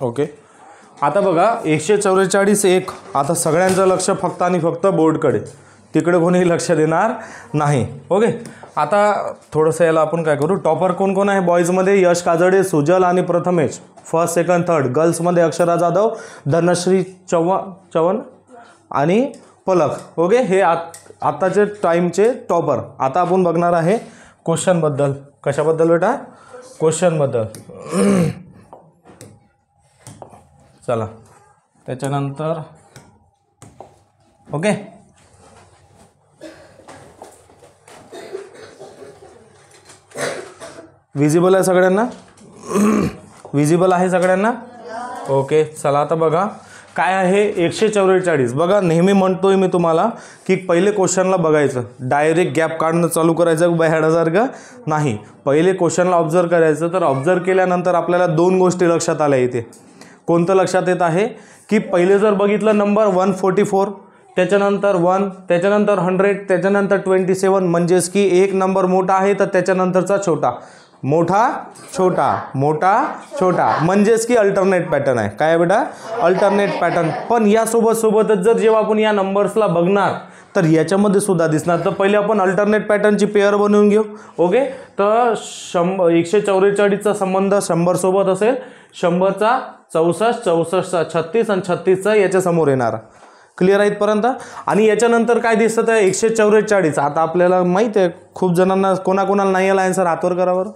Okay, आता बघा 144 1. आता सगळ्यांचं लक्ष फक्त आणि फक्त बोर्डकडे, तिकडे कोणी लक्ष देणार नाही. ओके, आता थोडंसं याला आपण काय करू, टॉपर कोण कोण आहे बॉईजमध्ये? यश काजडे, सुजल आणि प्रथमेश, फर्स्ट सेकंड थर्ड. गर्ल्समध्ये अक्षरा जाधव, धनश्री चव्हाण आणि पलक. ओके, हे आताचे टाईमचे टॉपर. आता आपण बघणार आहे क्वेश्चनबद्दल. कशाबद्दल बेटा? क्वेश्चनबद्दल. चला, त्याच्यानंतर ओके, विजिबल आहे सगळ्यांना? विजिबल आहे सगळ्यांना? ओके, चला आता बघा काय आहे 144. बघा, नेहमी म्हणतोय मी तुम्हाला की पहिले क्वेश्चनला बघायचं, डायरेक्ट गॅप काढणं चालू करायचं बॅडसारखं नाही. पहिले क्वेश्चनला ऑब्झर्व करायचं. तर ऑब्झर्व केल्यानंतर आपल्याला 2 गोष्टी लक्षात आल्या इथे. कोणतं लक्षात येत आहे की पहिले जर बघितलं नंबर 144, त्याच्यानंतर 1, त्याच्यानंतर 100, त्याच्यानंतर 27, म्हणजेच की एक नंबर मोठा आहे तर त्याच्यानंतरचा छोटा, मोठा छोटा, मोठा छोटा, म्हणजेच की अल्टरनेट पॅटर्न आहे. काय बेटा? Alternate pattern. पण यासोबतच जर जेव्हा आपण या नंबर्सला बघणार तर याच्यामध्ये सुद्धा दिसणार. तर पहिले आपण अल्टरनेट पॅटर्नची पेअर बनवून घेऊ. ओके, तर 144चा संबंध 100 सोबत असेल, 100चा 64, 64चा 36 आणि 36चा याच्या समोर येणार. क्लिअर आहे इथपर्यंत? आणि याच्यानंतर काय दिसत आहे 144. आता आपल्याला माहीत आहे खूप जणांना, कोणाकोणाला नाही आला आन्सर, हातवर करा बरं,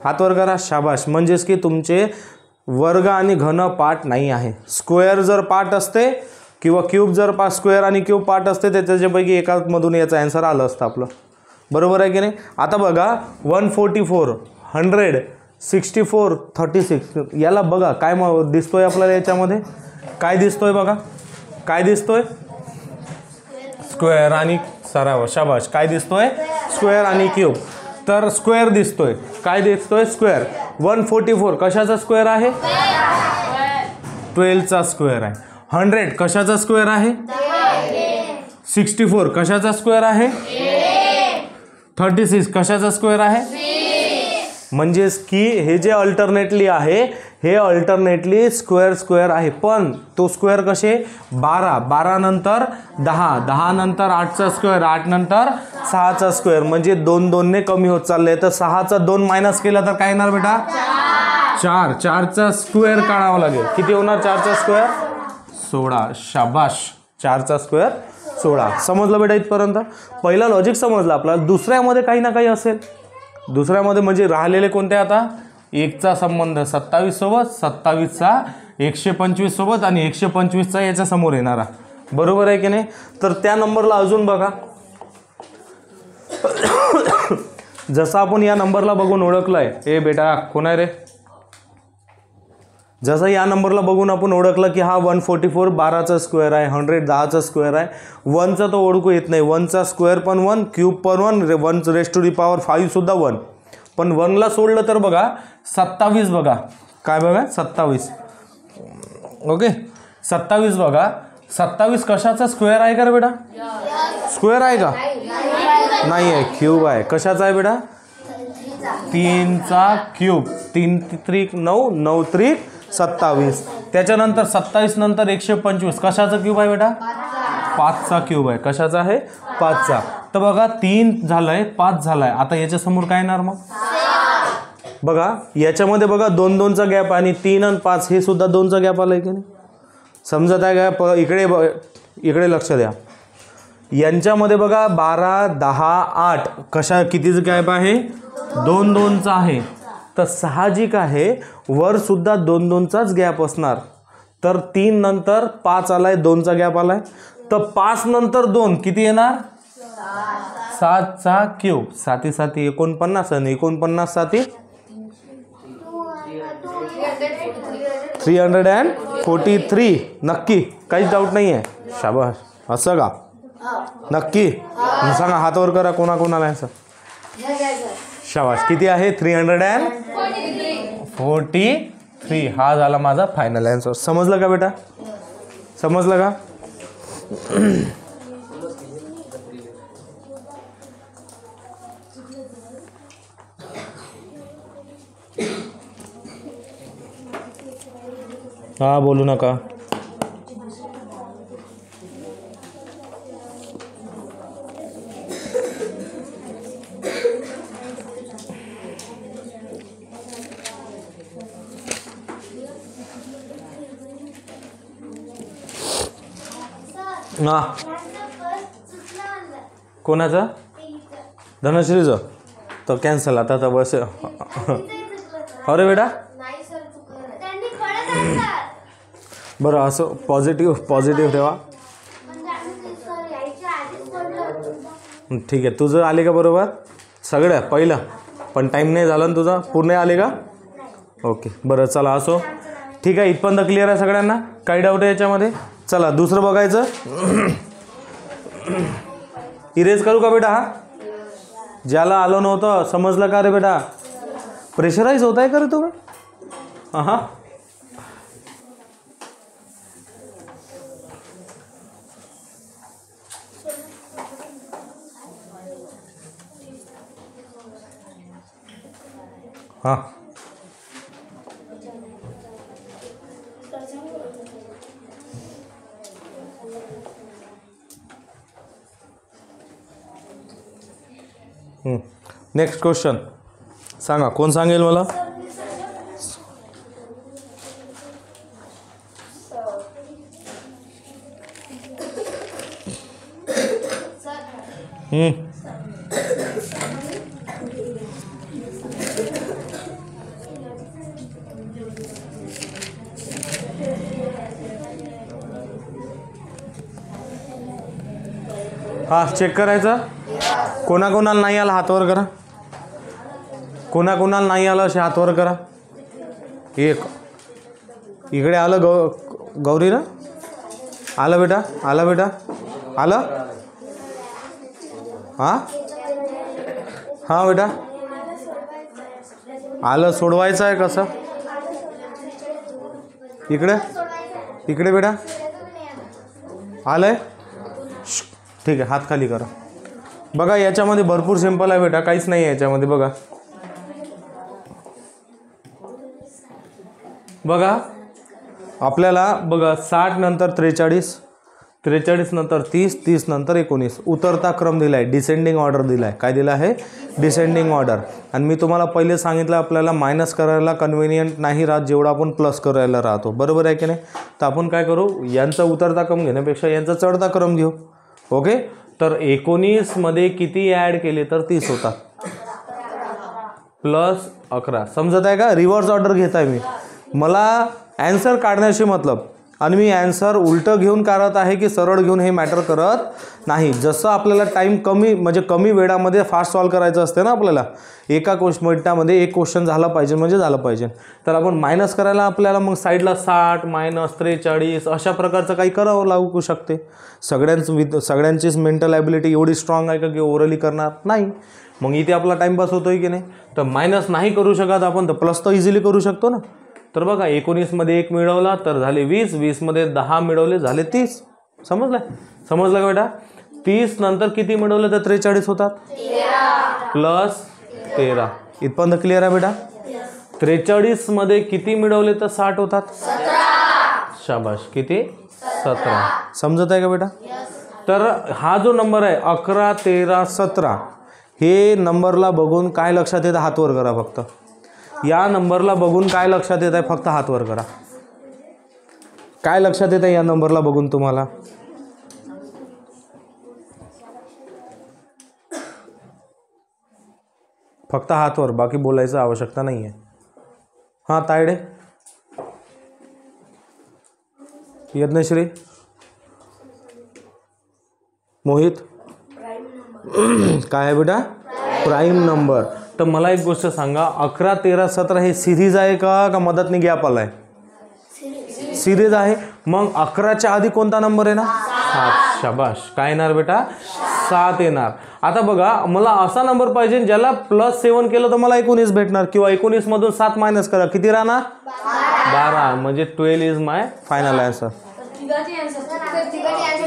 हातवर करा. शाबाश. म्हणजेच की तुमचे वर्ग आणि घन पाठ नाही आहे. स्क्वेअर जर पाठ असते किंवा क्यूब जर स्क्वेअर आणि क्यूब पाठ असते तर त्याच्यापैकी एकामधून याचं आन्सर आलं असतं आपलं. बरोबर आहे की नाही? आता बघा 144, 100, 64, 36. याला बघा काय दिसतोय आपल्याला याच्यामध्ये? काय दिसतोय बघा? काय दिसतोय? स्क्वेअर आणि सराव. शाबाश. काय दिसतोय? स्क्वेअर आणि क्यूब. तर स्क्वेअर दिसतोय. काय दिसतोय? स्क्वेअर. 144 कशाचा स्क्वेअर आहे? 12चा स्क्वेअर आहे. 100 कशाचा स्क्वेअर आहे? 64 कशाचा स्क्वेअर आहे? 36 कशाचा स्क्वेअर आहे? म्हणजेच की हे जे अल्टरनेटली आहे हे अल्टरनेटली स्क्वेअर आहे. पण तो स्क्वेअर कसे? 12, 12 नंतर 10, 10 नंतर 8चा स्क्वेअर, 8 नंतर 6चा स्क्वेअर, म्हणजे 2 2 ने कमी होत चालले. तर 6चा 2 मायनस केला तर काय येणार बेटा? 4. 4चा स्क्वेअर काढावा लागेल. किती होणार 4चा स्क्वेअर? 16. शाबाश. 4चा स्क्वेअर 16. समजलं बेटा इथपर्यंत? पहिला लॉजिक समजलं आपल्याला. दुसऱ्यामध्ये काही ना काही असेल. दुसऱ्यामध्ये म्हणजे राहिलेले कोणते? आता 1चा संबंध 27 सोबत, 27चा 125 सोबत आणि 125चा याच्या समोर येणारा. बरोबर आहे की नाही? तर त्या नंबरला अजून बघा. जसं आपण या नंबरला बघून ओळखलंय, ए बेटा कोण आहे रे? जसं या नंबरला बघून आपण ओळखलं की हा 144 12चा स्क्वेअर आहे, 100 10चा स्क्वेअर आहे. 1चा तो ओळखू येत नाही. 1चा स्क्वेअर पण 1, क्यूब पण 1, 1 रेस टू दी पॉवर 5 सुद्धा 1. पण 1ला सोडलं तर बघा 27. बघा काय? बघा 27. ओके, 27 बघा. 27 कशाचा स्क्वेअर आहे का रे बेटा? स्क्वेअर आहे का? नाही आहे, क्यूब आहे. कशाचा आहे बेटा? 3चा क्यूब. 3 3 9, 9 3 27. त्याच्यानंतर 27 नंतर 125 कशाचा क्यूब आहे बेटा? 5चा क्यूब आहे. कशाचा आहे? 5चा. तर बघा 3 झालंय, 5 झालाय. आता याच्या समोर काय येणार मग? बघा याच्यामध्ये बघा 2 2चा गॅप आणि 3 आणि 5 हे सुद्धा 2चा गॅप आलाय की नाही? समजत आहे का? इकडे लक्ष द्या. यांच्यामध्ये बघा 12 10 8 कशा कितीचं गॅप आहे? 2 2चा आहे. तर साहजिक आहे वर सुद्धा 2 2चाच गॅप असणार. तर 3 नंतर 5 आलाय, 2चा गॅप आलाय. तर 5 नंतर 2 किती येणार? 7चा क्यूब. 7 7 49 आणि 49 7 343. नक्की? काहीच डाऊट नाही आहे? शाबास. असं का? नक्की? सांगा, हातावर करा कोणाकोणाला असं. शाबास. किती आहे? 343. हा झाला माझा फायनल आन्सर. समजलं का बेटा? समजलं का? हां बोलू नका. हां कोणाचं? धनश्रीचं. तर कॅन्सल आता तर बस. अरे बेटा बरं असं पॉझिटिव्ह ठेवा. ठीक आहे. तुझं आले का बरोबर सगळ्या पहिलं पण टाईम नाही झाला ना तुझा पूर्ण आले का? ओके बरं चला असो ठीक आहे. इथपर्यंत क्लिअर आहे सगळ्यांना? काही डाऊट आहे याच्यामध्ये? चला दुसरं बघायचं. इरेज करू का बेटा? हा ज्याला आलं नव्हतं समजलं का रे बेटा? प्रेशराईज होत आहे का रे तुम्ही? हां हां नेक्स्ट क्वेश्चन सांगा. कोण सांगेल मला? हा चेक करायचं. कोणाकोणाला नाही आला हात वर करा. कोणाकोणाला नाही आलं असे हात वर करा. एक इकडे आलं गौरी ना? आलं बेटा? आलं बेटा? आलं? हां हां बेटा आलं. सोडवायचं आहे कसं? इकडे इकडे बेटा आलंय. ठीक आहे हात खाली करा. बघा याच्यामध्ये भरपूर सिंपल आहे बेटा, काहीच नाही आहे याच्यामध्ये. बघा बघा आपल्याला बघा 60 नंतर 43, 43 नंतर 30, 30 नंतर 19 उतरता क्रम दिला आहे. डिसेंडिंग ऑर्डर दिला आहे. काय दिला आहे? Descending order. आणि मी तुम्हाला पहिले सांगितलं आपल्याला मायनस करायला कन्व्हिनियंट नाही राहत जेवढा आपण प्लस करायला राहतो. बरोबर आहे की नाही? तर आपण काय करू, यांचा उतरता क्रम घेण्यापेक्षा यांचा चढता क्रम घेऊ. ओके. तर 19 मध्ये किती ॲड केले तर 30 होतात. प्लस 11. समजत आहे का? रिव्हर्स ऑर्डर घेत आहे मी. मला ॲन्सर काढण्याशी मतलब. आणि मी ॲन्सर उलटं घेऊन काढत आहे की सरळ घेऊन हे मॅटर करत नाही. जसं आपल्याला टाईम कमी म्हणजे कमी वेळामध्ये फास्ट सॉल्व करायचं असते ना आपल्याला. एका मिनिटामध्ये एक क्वेश्चन झाला पाहिजे म्हणजे झालं पाहिजे. तर आपण मायनस करायला आपल्याला मग साईडला 60 - 43 अशा प्रकारचं काही करावं लागू शकते. सगळ्यांचीच मेंटल ॲबिलिटी एवढी स्ट्रॉंग आहे का की ओरली करणार नाही. मग इथे आपला टाईमपास होतोय की नाही? तर मायनस नाही करू शकत आपण तर प्लस तर इझिली करू शकतो ना. तर बघा 19 मध्ये 1 मिळवला तर झाले 20, 20 मध्ये 10 मिळवले झाले 30. समजलं का बेटा? 30 नंतर किती मिळवले तर 43 होतात. प्लस 13. इथपर्यंत क्लिअर आहे बेटा? 43 मध्ये किती मिळवले तर 60 होतात. शाबाश. किती? 17. समजत आहे का बेटा? तर हा जो नंबर आहे 11, 13, 17 हे नंबरला बघून काय लक्षात येतं? हात वर करा फक्त. या नंबरला बघून काय लक्षात येत आहे? फक्त हात वर करा. काय लक्षात येत आहे या नंबरला बघून तुम्हाला? फक्त हात वर, बाकी बोलायचं आवश्यकता नाही आहे. हां तायडे, यज्ञश्री, मोहित काय आहे बेटा? Prime number. तर मला एक गोष्ट सांगा, 11, 13, 17 हे सिरीज आहे का मदतनी गॅप आलाय? सिरीज आहे. मग 11च्या आधी कोणता नंबर आहे ना? 7. शाबाश. काय येणार बेटा? 7 येणार. आता बघा मला असा नंबर पाहिजे ज्याला +7 केलं तर मला 19 भेटणार किंवा 19 मधून 7 मायनस करा किती राहणार? 12. म्हणजे 12 इज माय फायनल आन्सर.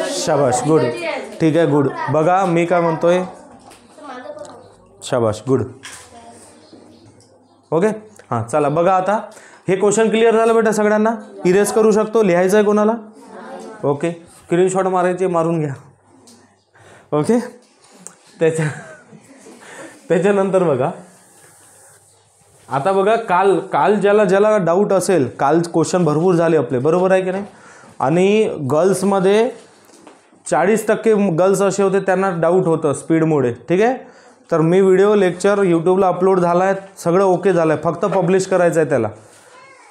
शाबाश. गुड. ठीक आहे. गुड. बघा मी काय म्हणतोय. शाबाश. गुड. ओके. हां चला बघा आता हे क्वेश्चन क्लिअर झालं बेटा सगळ्यांना? इरेज करू शकतो, लिहायचं आहे कोणाला? ओके, स्क्रीनशॉट मारायचे, मारून घ्या. ओके, त्याच्यानंतर बघा, आता बघा, काल ज्याला डाऊट असेल, काल क्वेश्चन भरपूर झाले आपले, बरोबर आहे की नाही? आणि गर्ल्समध्ये 40% गर्ल्स असे होते त्यांना डाऊट होतं स्पीडमुळे. ठीक आहे, तर मी व्हिडिओ लेक्चर यूट्यूबला अपलोड झाला आहे, सगळं ओके झालं आहे, फक्त पब्लिश करायचं आहे त्याला.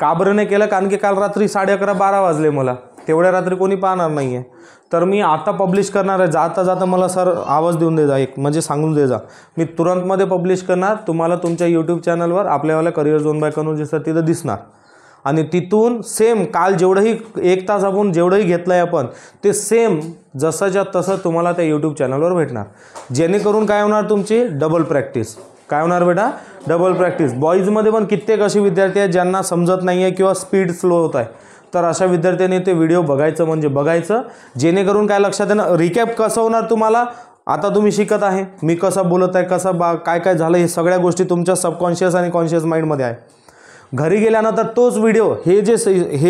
का बरं नाही केलं? कारण की काल रात्री 11:30-12 वाजले मला, तेवढ्या रात्री कोणी पाहणार नाही आहे. तर मी आता पब्लिश करणार आहे. जाता मला सर आवाज देऊन दे जा, एक म्हणजे सांगून दे जा, मी तुरंतमध्ये पब्लिश करणार. तुम्हाला तुमच्या यूट्यूब चॅनलवर आपल्यावाला career zone by Kanoj sir तिथं दिसणार. आणि तिथून सेम काल जेवढंही 1 तास आपण जेवढंही घेतलं आहे आपण, ते सेम जसंच्या तसं तुम्हाला त्या यूट्यूब चॅनलवर भेटणार. जेणेकरून काय होणार? तुमची डबल प्रॅक्टिस. काय होणार बेटा? Double practice. बॉईजमध्ये पण कित्येक असे विद्यार्थी आहेत ज्यांना समजत नाही आहे किंवा स्पीड स्लो होत आहे. तर अशा विद्यार्थ्यांनी ते व्हिडिओ बघायचं म्हणजे बघायचं, जेणेकरून काय लक्षात येणार? रिकॅप कसं होणार तुम्हाला? आता तुम्ही शिकत आहे, मी कसं बोलत आहे, कसं काय झालं, हे सगळ्या गोष्टी तुमच्या सबकॉन्शियस आणि कॉन्शियस माइंडमध्ये आहे. घरी गेल्यानंतर तोच व्हिडिओ, हे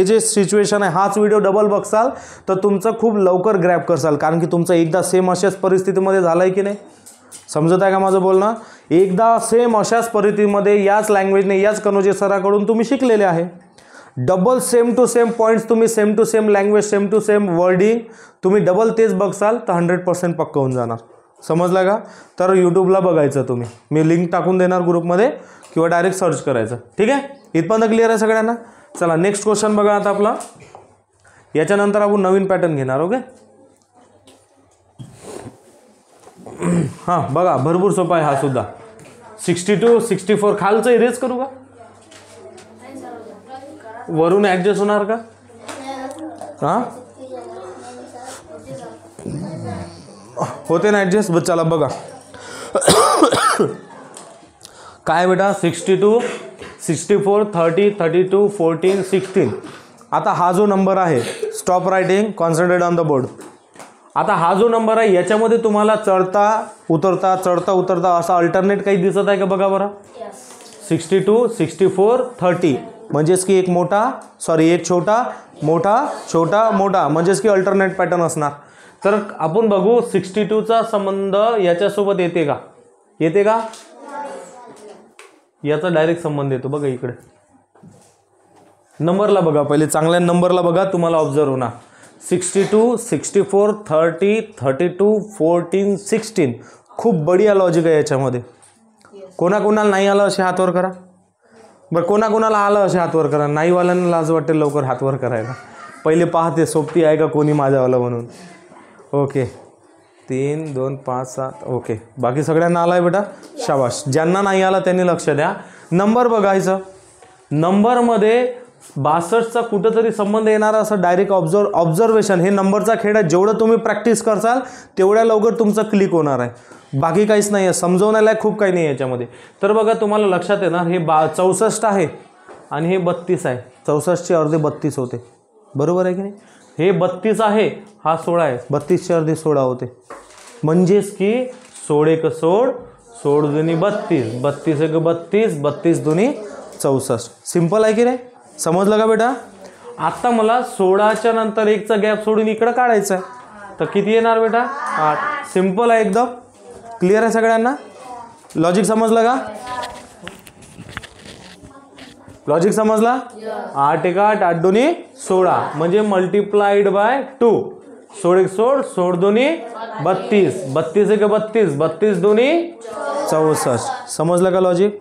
जे सिच्युएशन आहे, हाच व्हिडिओ डबल बघसाल तर तुमचं खूप लवकर ग्रॅप करसाल. कारण की तुमचं एकदा सेम अशाच परिस्थितीमध्ये झालं आहे की नाही? समजत आहे का माझं बोलणं? एकदा सेम अशाच परिस्थितीमध्ये याच लँग्वेजने, याच कनोजे सराकडून तुम्ही शिकलेले आहे. Double same to same points तुम्ही, same to same language, same to same wording तुम्ही डबल तेच बघसाल तर 100% पक्का होऊन जाणार. समजलं का? तर यूट्यूबला बघायचं तुम्ही, मी लिंक टाकून देणार ग्रुपमध्ये किंवा डायरेक्ट सर्च करायचं. ठीक आहे, इथपर्यंत क्लिअर आहे सगळ्यांना? चला नेक्स्ट क्वेश्चन बघा आता आपला. याच्यानंतर आपण नवीन पॅटर्न घेणार. ओके, हां बघा, भरपूर सोपा आहे हा सुद्धा. 62, 64 खालचं इरेज करू का? वरून ॲडजस्ट होणार का? हां होते ना ॲडजस्ट. चला बघा काय बेटा, 62, 64, 30, 32, 14, 16. आता हा जो नंबर आहे, stop writing, concentrate on the board. आता हा जो नंबर आहे याच्यामध्ये तुम्हाला चढता उतरता असा अल्टरनेट काही दिसत आहे का? बघा बरं. 62, 64, 30 म्हणजेच की एक छोटा मोठा म्हणजेच की अल्टरनेट पॅटर्न असणार. तर आपण बघू 62चा संबंध याच्यासोबत येते का? याचा डायरेक्ट संबंध येतो. बघा इकडे नंबरला बघा, पहिले चांगल्या नंबरला बघा, तुम्हाला ऑब्झर्व होणार. 62, 64, 30, 32, 14, 16. खूप बढिया लॉजिक आहे याच्यामध्ये. कोणाकोणाला नाही आलं असे हातवर करा बरं. कोणाकोणाला आलं असे हातवर करा. नाहीवाल्यांना लाज वाटते लवकर हातवर करायला. पहिले पाहते सोबती आहे का कोणी माझ्यावाला म्हणून. ओके, 3, 2, 5, 7. ओके, बाकी सगळ्यांना आला आहे बेटा, शाबाश. ज्यांना नाही आला त्यांनी लक्ष द्या. नंबर बघायचं, नंबरमध्ये 62चा कुठंतरी संबंध येणारा असं डायरेक्ट ऑब्झर्वेशन. हे नंबरचा खेळ आहे. जेवढं तुम्ही प्रॅक्टिस करसाल तेवढ्या लवकर तुमचं क्लिक होणार आहे. बाकी काहीच नाही आहे, समजवण्याला खूप काही नाही आहे याच्यामध्ये. तर बघा तुम्हाला लक्षात येणार, हे 64 आहे आणि हे 32 आहे. 64चे अर्धे 32 होते, बरोबर आहे की नाही? हे 32 आहे, हा 16 आहे. 32चे अर्धे 16 होते. म्हणजेच की 16 एक 16, 16 दुनी 32, 32 एक 32, 32 दुनी 64. सिंपल आहे की नाही? समजलं का बेटा? आता मला 16च्या नंतर 1चा गॅप सोडून इकडं काढायचं आहे, तर किती येणार बेटा? 8. सिंपल आहे एकदम. क्लिअर आहे सगळ्यांना? लॉजिक समजलं का? लॉजिक समजला? 8 एक 8, 8 दुनी 16 म्हणजे मल्टिप्लाइड बाय 2. 16 एक 16, 16 दुनी 32, 32 एक 32, 32 दुनी 64. समजलं का लॉजिक?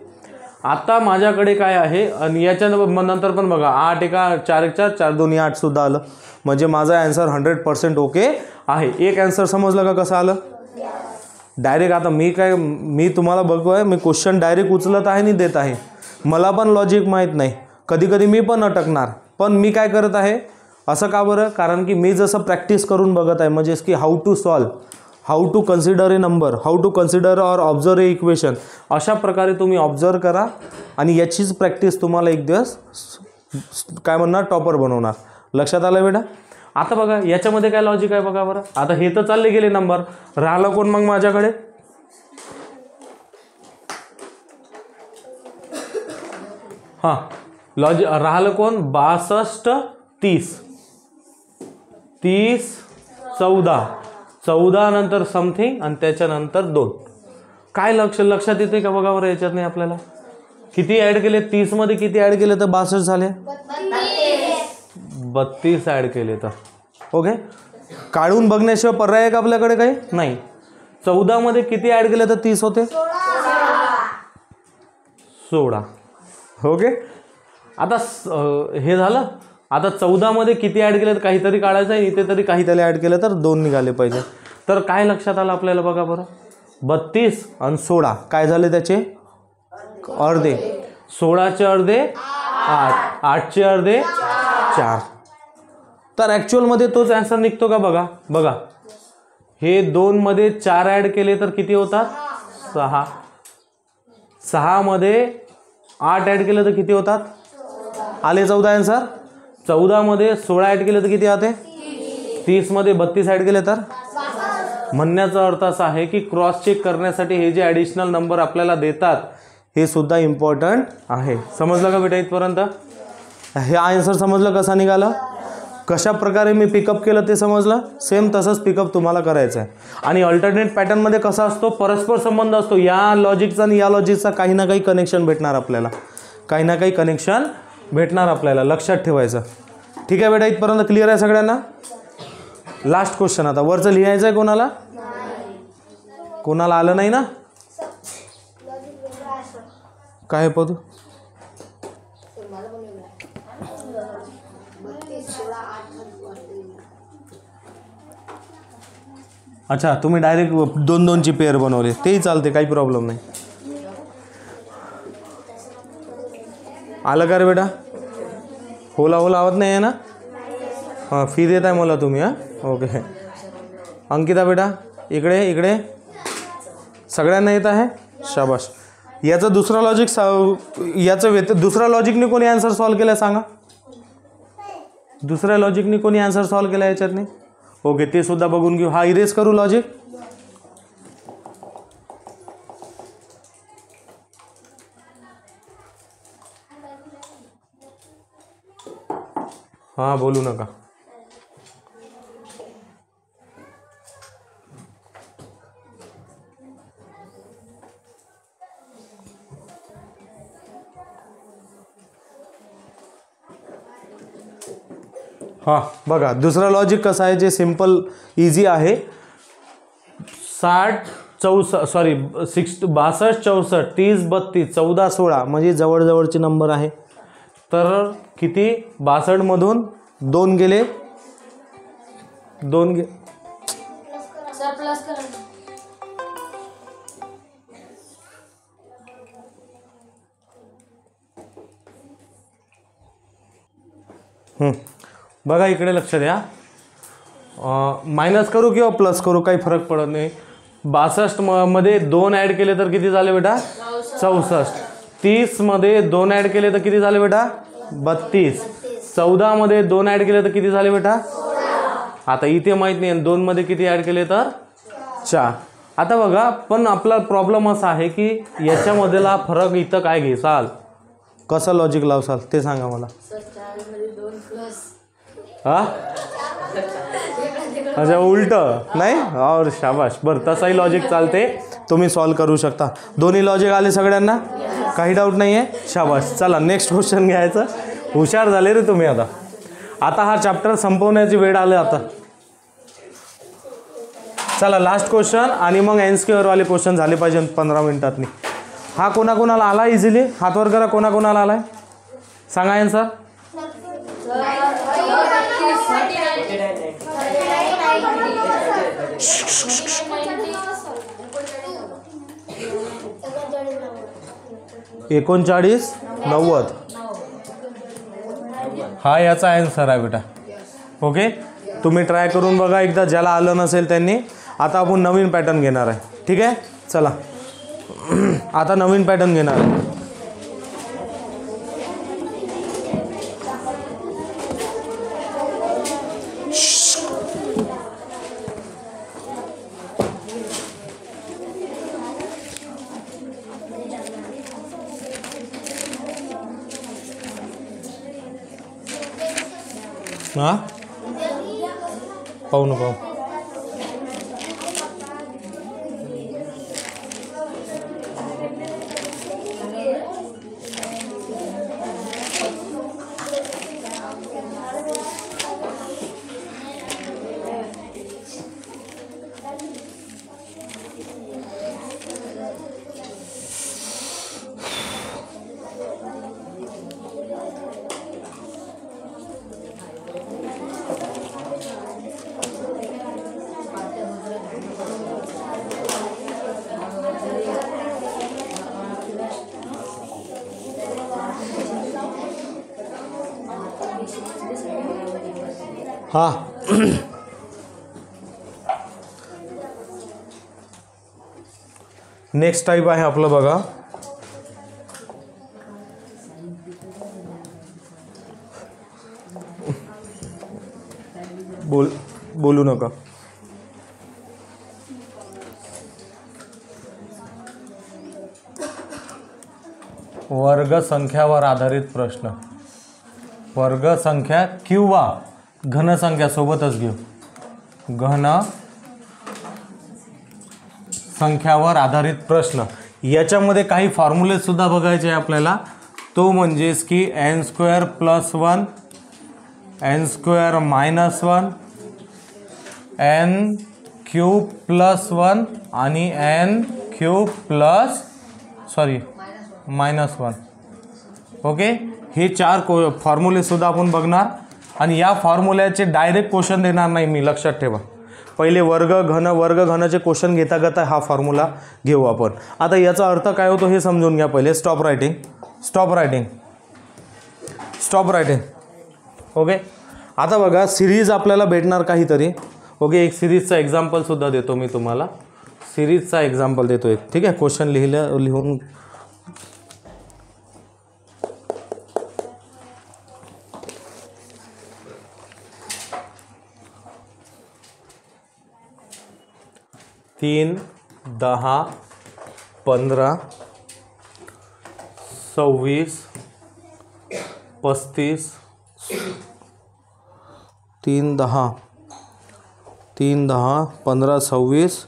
आता माझ्याकडे काय आहे आणि याच्या नंतर पण बघा 8 एक 4 एक 4, 4 दुनी 8 सुद्धा आलं. म्हणजे माझा आन्सर 100% ओके आहे. एक आन्सर समजलं का कसं आलं? डायरेक्ट आता मी तुम्हाला बघतोय, मी क्वेश्चन डायरेक्ट उचलत आहे आणि देत आहे. मला पण लॉजिक माहीत नाही, कधी मी पण अटकणार. पण मी काय करत आहे असं का बरं? कारण की मी जसं प्रॅक्टिस करून बघत आहे, म्हणजेच की how to solve, how to consider a number, how to consider or observe a equation. अशा प्रकारे तुम्ही ऑब्झर्व करा आणि याचीच प्रॅक्टिस तुम्हाला एक दिवस काय म्हणणार, टॉपर बनवणार. लक्षात आलं बेटा? आता बघा याच्यामध्ये काय लॉजिक आहे बघा बरं. आता हे तर चालले गेले नंबर, राहिलं कोण मग माझ्याकडे? हां राहिलं कोण 62 30 30 14 14 नंतर समथिंग आणि त्याच्यानंतर 2. काय लक्षात येते का बघा बरं याच्यात नाही आपल्याला किती ऍड केले 30 मध्ये किती ऍड केले तर 62 झाले 32 ऍड केले तर ओके. काढून बघण्याशिवाय पर्याय आहे का आपल्याकडे काही नाही. 14 मध्ये किती ऍड केले तर 30 होते 16 ओके. आता हे झालं. आता 14 मध्ये किती ऍड केले तर काहीतरी काढायचं आहे इथे तरी काहीतरी ऍड केलं तर 2 निघाले पाहिजे. तर काय लक्षात आलं आपल्याला बघा बरं 32 आणि 16 काय झाले त्याचे अर्धे 16चे अर्धे 8 8चे अर्धे 4. तर ॲक्च्युअलमध्ये तोच ॲन्सर निघतो का बघा बघा हे 2 मध्ये 4 ॲड केले तर किती होतात 6 6 मध्ये 8 ॲड केले तर किती होतात आले 14 ॲन्सर. 14 मध्ये 16 ॲड केले तर किती होते 30 मध्ये 32 ॲड केले तर. म्हणण्याचा अर्थ असा आहे की क्रॉस चेक करण्यासाठी हे जे ॲडिशनल नंबर आपल्याला देतात हे सुद्धा इम्पॉर्टंट आहे. समजलं का बेटा इथपर्यंत. हे आन्सर समजलं कसा निघाला कशा प्रकारे मी पिकअप केलं ते समजलं. सेम तसंच पिकअप तुम्हाला करायचं आहे. आणि अल्टरनेट पॅटर्नमध्ये कसा असतो परस्पर संबंध असतो. या लॉजिकचा आणि या लॉजिकचा काही ना काही कनेक्शन भेटणार आपल्याला काही ना काही कनेक्शन भेटणार आपल्याला लक्षात ठेवायचं. ठीक आहे बेटा इथपर्यंत क्लिअर आहे सगळ्यांना. लास्ट क्वेश्चन आता वरचं लिहायचं आहे कोणाला आलं नाही ना काय पदू अच्छा तुम्ही डायरेक्ट 2-2ची पेअर बनवले तेही चालते काही प्रॉब्लेम नाही. आलं का रे बेटा होला आवाज नाही आहे ना हां फी देत आहे मला तुम्ही हां ओके. अंकिता बेटा इकडे सगळ्यांना येत आहे शाबाश. याचं दुसरा लॉजिक दुसऱ्या लॉजिकने कोणी आन्सर सॉल्व केला सांगा. दुसऱ्या लॉजिकने कोणी आन्सर सॉल्व केला याच्यातने ओके ते सुद्धा बघून घेऊ. हा इरेज करू लॉजिक हां बोलू नका. हां बघा दुसरा लॉजिक कसं आहे जे सिम्पल इझी आहे. 62 64 30 32 14 16 म्हणजे जवळजवळचे नंबर आहे. तर किती 62 मधून 2 गेले 2 बघा इकडे लक्ष द्या. मायनस करू किंवा प्लस करू काही फरक पडत नाही. 62 मध्ये 2 ॲड केले तर किती झाले बेटा 64. 30 मध्ये 2 ॲड केले तर किती झाले बेटा 32. 14 मध्ये 2 ॲड केले तर किती झाले बेटा आता इथे माहीत नाही 2 मध्ये किती ॲड केले तर 4. आता बघा पण आपला प्रॉब्लेम असा आहे की याच्यामधला फरक इथं काय घेसाल कसं लॉजिक लावसाल ते सांगा मला. हां अच्छा उलट नाही और शाबाश बरं तसाही लॉजिक चालते तुम्ही सॉल्व करू शकता. दोन्ही लॉजिक आले सगळ्यांना काही डाऊट नाही आहे शाबाश. चला नेक्स्ट क्वेश्चन घ्यायचं. हुशार झाले रे तुम्ही. आता हा चॅप्टर संपवण्याची वेळ आली आता. चला लास्ट क्वेश्चन आणि मग एनस्क्यूअरवाले क्वेश्चन झाले पाहिजे 15 मिनिटातनी. हा कोणाकोणाला आला इझिली हात वर करा कोणाकोणाला आलाय सांगा आन्सर. एकोणचाळीस 90 हा याचा आन्सर आहे बेटा. ओके तुम्ही ट्राय करून बघा एकदा ज्याला आलं नसेल त्यांनी. आता आपण नवीन पॅटर्न घेणार आहे. ठीक आहे चला आता नवीन पॅटर्न घेणार आहे. हां पाहू नको. हां नेक्स्ट टाईप आहे आपलं बघा. बोलू नका. वर्गसंख्यावर आधारित प्रश्न. वर्गसंख्या किंवा घनसंख्या सोबतच घेऊ. घन संख्यावर आधारित प्रश्न. याच्यामध्ये काही फॉर्म्युले सुद्धा बघायचे आहे आपल्याला. तो म्हणजेच की n² + 1 n² - 1 n³ + 1 आणि n³ -1. ओके, हे 4 फॉर्म्युले सुद्धा आपण बघणार आणि या फॉर्म्युल्याचे डायरेक्ट क्वेश्चन देणार नाही मी, लक्षात ठेवा. पहिले वर्ग घनचे क्वेश्चन घेता हा फॉर्म्युला घेऊ आपण. आता याचा अर्थ काय होतो हे समजून घ्या पहिले. Stop writing. ओके, आता बघा सिरीज आपल्याला भेटणार काहीतरी. ओके, एक सिरीजचा एक्झाम्पल सुद्धा देतो मी तुम्हाला. सिरीजचा एक्झाम्पल देतो एक. ठीक आहे, क्वेश्चन लिहून 3, 10, 15, 26, 35. 3, 10, 15, 26,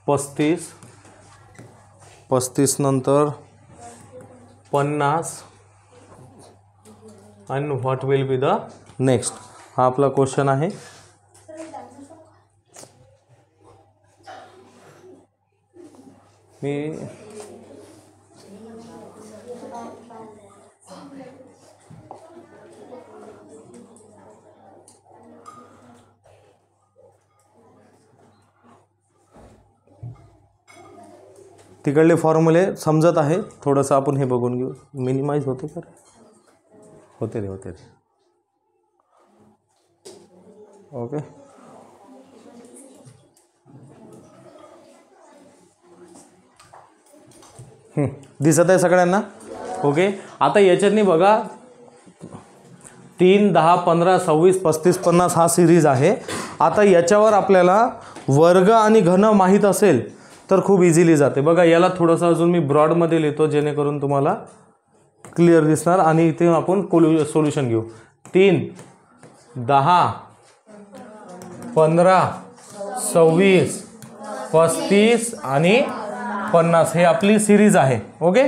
35 नंतर 50 and what will be the next. हा आपला क्वेश्चन आहे. मी तिकडले फॉर्म्युले समजत आहे. थोडंसं आपण हे बघून घेऊ. मिनिमाइज होते का? होते रे. ओके, दिसत आहे सगळ्यांना? ओके, आता याच्यातनी बघा 3, 10, 15, 26, 35, 50 हा सिरीज आहे. आता याच्यावर आपल्याला वर्ग आणि घन माहीत असेल तर खूप इझिली जाते. बघा याला थोडंसं अजून मी ब्रॉडमध्ये लिहितो जेणेकरून तुम्हाला क्लिअर दिसणार आणि इथे आपण सोल्युशन घेऊ. 3, 10, 15, 26, 35 आणि 50 हे आपली सिरीज आहे. ओके,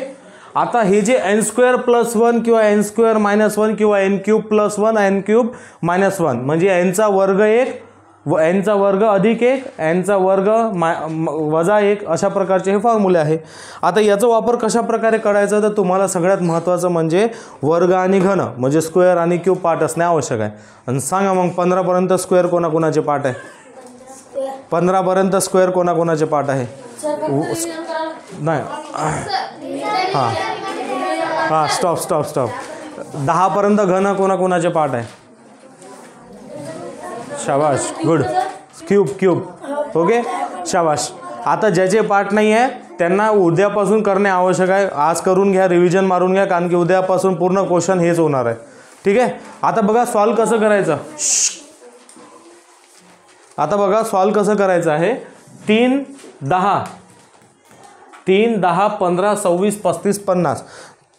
आता हे जे n² + 1 किंवा n² - 1 किंवा n³ + 1 n³ - 1 म्हणजे nचा वर्ग 1 व nचा वर्ग अधिक 1 nचा वर्ग वजा 1 अशा प्रकारचे हे फॉर्म्युले आहे. आता याचा वापर कशा प्रकारे करायचा तर तुम्हाला सगळ्यात महत्त्वाचं म्हणजे वर्ग आणि घन म्हणजे स्क्वेअर आणि क्यूब पार्ट असणे आवश्यक आहे. आणि सांगा मग 15 पर्यंत स्क्वेअर कोणाकोणाचे पार्ट आहे? 15 पर्यंत स्क्वेअर कोणाकोणाचे पार्ट आहे? नाही, हां स्टॉप. 10 पर्यंत घन कोणाकोणाचे पार्ट आहे? शाबाश, गुड. क्यूब. ओके, शाबाश. आता ज्याचे पार्ट नाही आहे त्यांना उद्यापासून करणे आवश्यक आहे. आज करून घ्या, रिव्हिजन मारून घ्या, कारण की उद्यापासून पूर्ण क्वेश्चन हेच होणार आहे. ठीक आहे, आता बघा सॉल्व कसं करायचं. आता बघा सॉल्व कसं करायचं आहे. 3, 10, 15, 26, 35, 50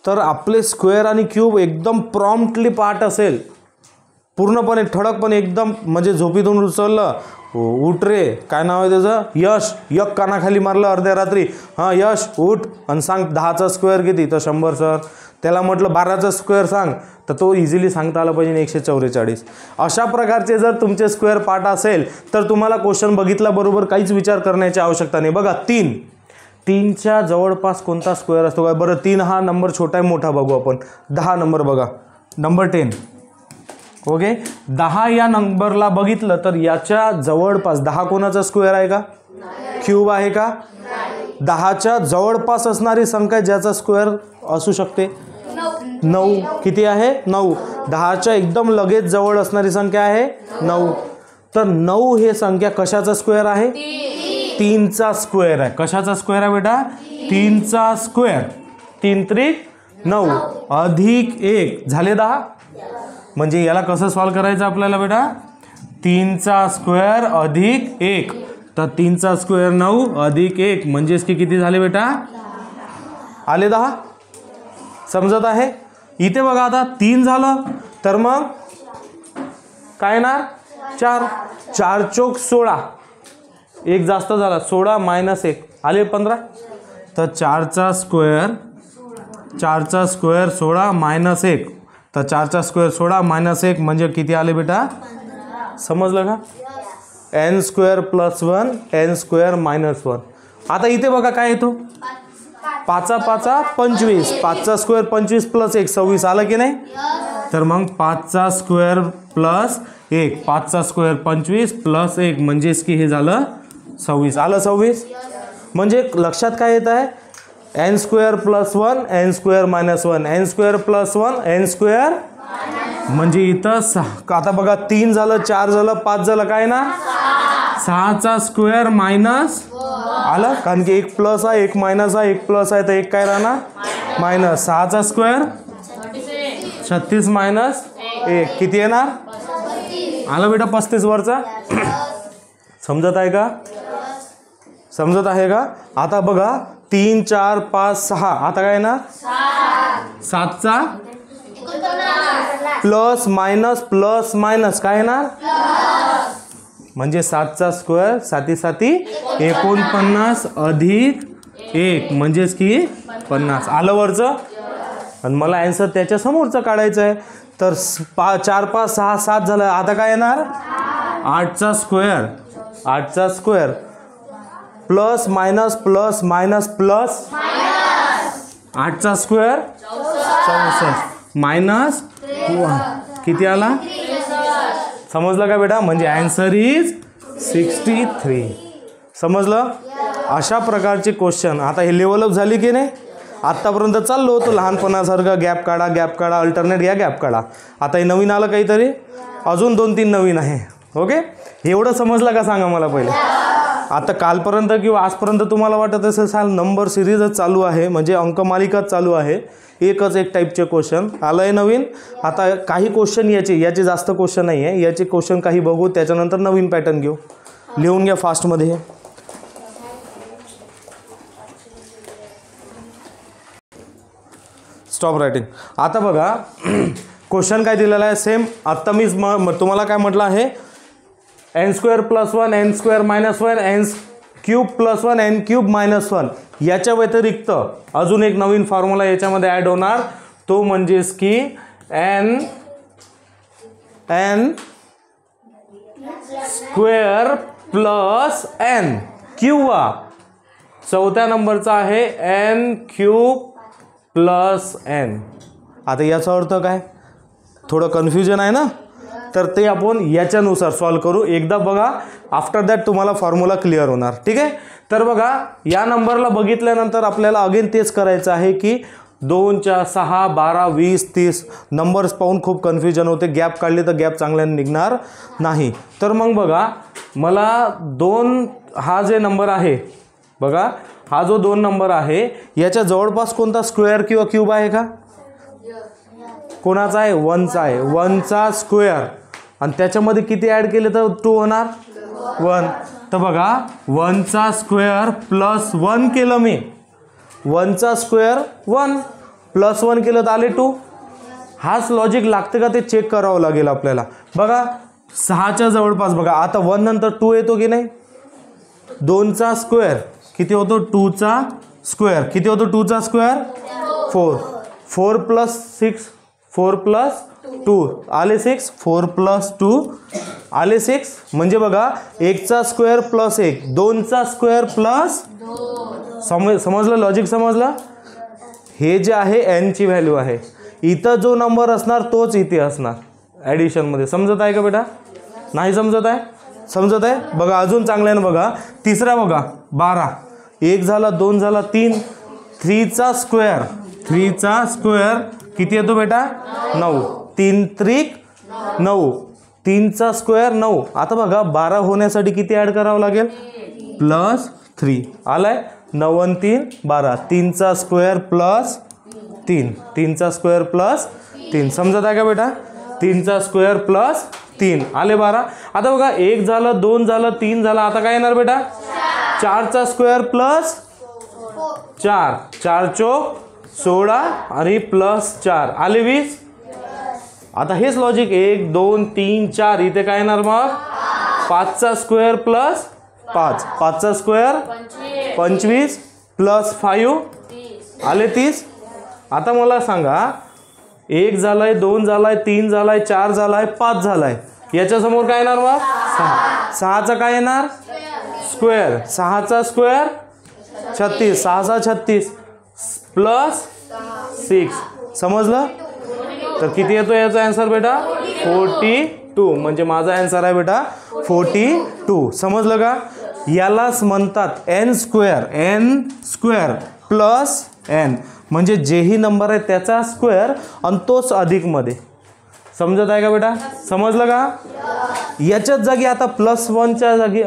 तर आपले स्क्वेअर आणि क्यूब एकदम प्रॉम्प्टली पार्ट असेल पूर्णपणे ठळकपणे एकदम म्हणजे झोपीतून उचललं, उठ रे, काय नाव आहे त्याचं, यश, एक कानाखाली मारलं अर्ध्या रात्री, हां यश उठ आणि सांग 10चा स्क्वेअर किती, तर 100 सर. त्याला म्हटलं 12चा स्क्वेअर सांग, तर तो इझिली सांगता आला पाहिजे 144. अशा प्रकारचे जर तुमचे स्क्वेअर पार्ट असेल तर तुम्हाला क्वेश्चन बघितल्याबरोबर काहीच विचार करण्याची आवश्यकता नाही. बघा 3च्या जवळपास कोणता स्क्वेअर असतो काय, बरं 3 हा नंबर छोटा आहे मोठा बघू आपण. 10 नंबर बघा, नंबर 10. ओके, 10 या नंबरला बघितलं तर याच्या जवळपास 10 कोणाचा स्क्वेअर आहे का, क्यूब आहे का. 10च्या जवळपास असणारी संख्या ज्याचा स्क्वेअर असू शकते 9. किती आहे 9. 10च्या एकदम लगेच जवळ असणारी संख्या आहे 9. तर 9 हे संख्या कशाचा स्क्वेअर आहे, 3चा स्क्वेअर आहे. कशाचा स्क्वेअर आहे बेटा, 3चा स्क्वेअर. 3 त्रिक 9 अधिक 1 झाले 10. म्हणजे याला कसं सॉल्व करायचं आपल्याला बेटा, 3चा स्क्वेअर अधिक 1. तर 3चा स्क्वेअर 9 अधिक 1 म्हणजेच की किती झाले बेटा, आले 10. समजत आहे. इथे बघा आता 3 झालं तर मग काय येणार 4. 4 चोक 16, 1 जास्त झाला 16 मायनस 1 आले 15. तर 4चा स्क्वेअर 16 मायनस 1. तर 4चा स्क्वेअर 16 मायनस 1 म्हणजे किती आले बेटा, समजलं का. n square plus 1 n square minus 1. आता इथे बघा काय येतो, 5 5 25. 5चा स्क्वेअर 25 प्लस 1 26 आलं की नाही. तर मग 5चा स्क्वेअर प्लस 1, 5चा स्क्वेअर 25 प्लस 1 म्हणजेच की हे झालं 26. आलं 26. म्हणजे लक्षात काय येत आहे, n square plus 1 n square minus 1 n square plus 1 n square. म्हणजे इथं आता बघा 3 झालं 4 झालं 5 झालं काय ना 6चा स्क्वेअर मायनस आलं, कारण की 1 प्लस आहे 1 मायनस आहे 1 प्लस आहे तर 1 काय राहणार मायनस. 6चा स्क्वेअर 36 मायनस 1 किती येणार, आलं बेटा 35 वरचा. समजत आहे का, समजत आहे का. आता बघा 3 4 5 6 आता काय येणार 7चा प्लस मायनस काय येणार, म्हणजे 7चा स्क्वेअर 7 7 49 अधिक 1 म्हणजेच की 50 आलं वरचं. आणि मला आन्सर त्याच्या समोरचं काढायचं आहे. तर 4 5 6 7 झालं. आता काय येणार 8चा स्क्वेअर प्लस मायनस 8चा स्क्वेअर 64 मायनस 1 किती आला, समजलं का बेटा. म्हणजे आन्सर इज 63. समजलं. अशा प्रकारचे क्वेश्चन. आता हे लेवलअप झाली की नाही. आत्तापर्यंत चाललो होतो लहानपणासारखं गॅप काढा अल्टरनेट घ्या गॅप काढा. आता हे नवीन आलं काहीतरी, अजून 2-3 नवीन आहे. ओके, एवढं समजलं का सांगा मला पहिले. आता कालपर्यंत किंवा आजपर्यंत तुम्हाला वाटत असेल नंबर सिरीजच चालू आहे, म्हणजे अंकमालिकाच चालू आहे, एकच एक टाईपचे क्वेश्चन आलं आहे नवीन. आता काही क्वेश्चन याचे जास्त क्वेश्चन नाही आहे, याचे क्वेश्चन काही बघू त्याच्यानंतर नवीन पॅटर्न घेऊ. लिहून घ्या फास्टमध्ये. Stop writing. आता बघा क्वेश्चन काय दिलेला आहे सेम. आत्ता मी तुम्हाला काय म्हटलं आहे, n square plus 1 n square minus 1 n cube plus 1 n cube minus 1. याच्या व्यतिरिक्त अजून एक नवीन फॉर्म्युला याच्यामध्ये ॲड होणार, तो म्हणजेच की n स्क्वेअर प्लस n किंवा चौथ्या नंबरचा आहे n क्यूब प्लस n. आता याचा अर्थ काय, थोडं कन्फ्युजन आहे ना, तर ते आपण याच्यानुसार सॉल्व करू. एकदा बघा, आफ्टर दॅट तुम्हाला फॉर्म्युला क्लिअर होणार. ठीक आहे. तर बघा या नंबरला बघितल्यानंतर आपल्याला अगेन तेच करायचं आहे की 2 4 6 12 20 30 नंबर्स पाहून खूप कन्फ्युजन होते. गॅप काढले तर गॅप चांगल्याने निघणार नाही. तर मग बघा मला 2 हा जे नंबर आहे बघा, हा जो 2 नंबर आहे याच्या जवळपास कोणता स्क्वेअर किंवा क्यूब आहे का, कोणाचा आहे 1चा आहे. 1चा स्क्वेअर आणि त्याच्यामध्ये किती ॲड केले तर 2 होणार 1. तर बघा 1चा स्क्वेअर प्लस 1 केलं मी, 1चा स्क्वेअर 1 प्लस 1 केलं तर आले 2. हाच लॉजिक लागते का ते चेक करावं लागेल आपल्याला. बघा 6च्या जवळपास बघा, आता 1 नंतर 2 येतो की नाही. 2चा स्क्वेअर किती होतो, 2चा स्क्वेअर किती होतो, 2चा स्क्वेअर 4. 4 + 6 4 + 2 आले 6. 4 + 2 आले 6. म्हणजे बघा 1चा स्क्वेअर + 1 2चा स्क्वेअर प्लस. समजलं लॉजिक, समजलं. हे जे आहे n ची व्हॅल्यू आहे, इथं जो नंबर असणार तोच इथे असणार ॲडिशनमध्ये. समजत आहे का बेटा, नाही समजत आहे, समजत आहे. बघा अजून चांगल्यानं बघा, तिसरा बघा 12. 1 झाला, 2 झाला, 3. 3चा स्क्वेअर 3चा स्क्वेअर किती येतो बेटा 9. 3 त्रिक 9. 3चा स्क्वेअर 9. आता बघा 12 होण्यासाठी किती ॲड करावं लागेल, +3 आलाय. 9 आणि 3 12. 3चा स्क्वेअर +3. 3चा स्क्वेअर +3. समजत आहे का बेटा, 3चा स्क्वेअर +3 आले 12. आता बघा 1 झालं, 2 झालं, 3 झालं. आता काय येणार बेटा, 4चा स्क्वेअर +4. 4 चोक 16 आणि +4 आले 20. आता हेच लॉजिक 1 2 3 4 इथे काय येणार मग, 5चा स्क्वेअर +5. 5चा स्क्वेअर 25 +5 आले 30. आता मला सांगा 1 झालाय, 2 झालाय, 3 झालाय, 4 झालाय, 5 झालाय. याच्यासमोर काय येणार मग 6. 6चा काय येणार स्क्वेअर. 6चा स्क्वेअर 36. 6चा 36 +6. समजलं. तर किती येतो याचा आन्सर बेटा 42. म्हणजे माझा आन्सर आहे बेटा 42. समजलं का. यालाच म्हणतात n square. n square +n म्हणजे जेही नंबर आहे त्याचा स्क्वेअर आणि तोच अधिकमध्ये. समजत आहे का बेटा, समजलं का. याच्याच जागी आता +1च्या जागी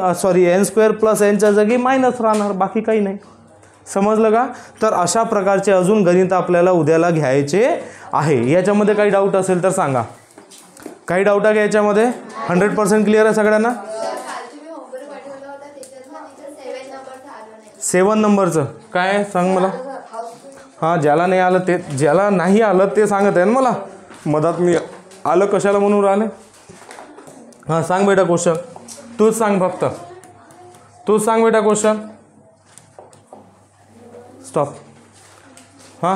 n स्क्वेअर +nच्या जागी मायनस राहणार, बाकी काही नाही. समजलं का. तर अशा प्रकारचे अजून गणित आपल्याला उद्याला घ्यायचे आहे. याच्यामध्ये काही डाऊट असेल तर सांगा. काही डाऊट आहे का याच्यामध्ये, 100% क्लिअर आहे सगळ्यांना. 7 नंबरचं काय सांग मला. हां ज्याला नाही आलं ते, ज्याला नाही आलं ते सांगत आहे ना मला. मधात मी आलं कशाला म्हणून राहिले. हां सांग बेटा क्वेश्चन, तूच सांग, फक्त तूच सांग बेटा क्वेश्चन. स्टॉप. हां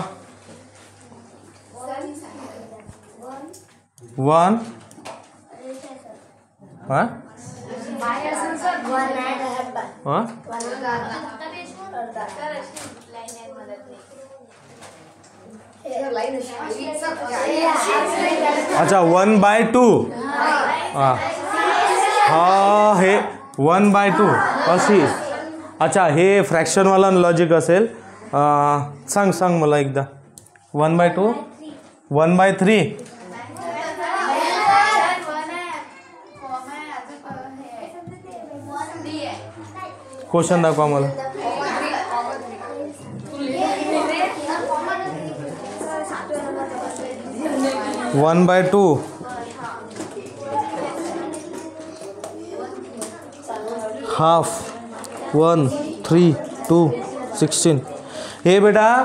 1 हां हां अच्छा 1/2. हां हां हे 1/2 अशी. अच्छा हे फ्रॅक्शनवाला लॉजिक असेल. सांग सांग मला एकदा. 1/2 1/3. क्वेश्चन दाखवा मला. One by two half 1 3 2 16. हे बेटा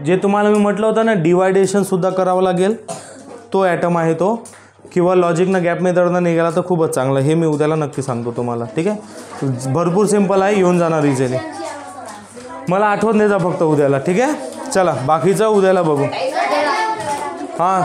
जे तुम्हाला मी म्हटलं होतं ना डिवायडेशनसुद्धा करावं लागेल. तो ॲटम आहे तो, किंवा लॉजिकनं गॅप मेथडनं निघाला तर खूपच चांगलं. हे मी उद्याला नक्की सांगतो तुम्हाला. ठीक आहे, भरपूर सिंपल आहे, येऊन जाणार इझिली. मला आठवण द्यायचा फक्त उद्याला. ठीक आहे, चला बाकीचं उद्याला बघू. हां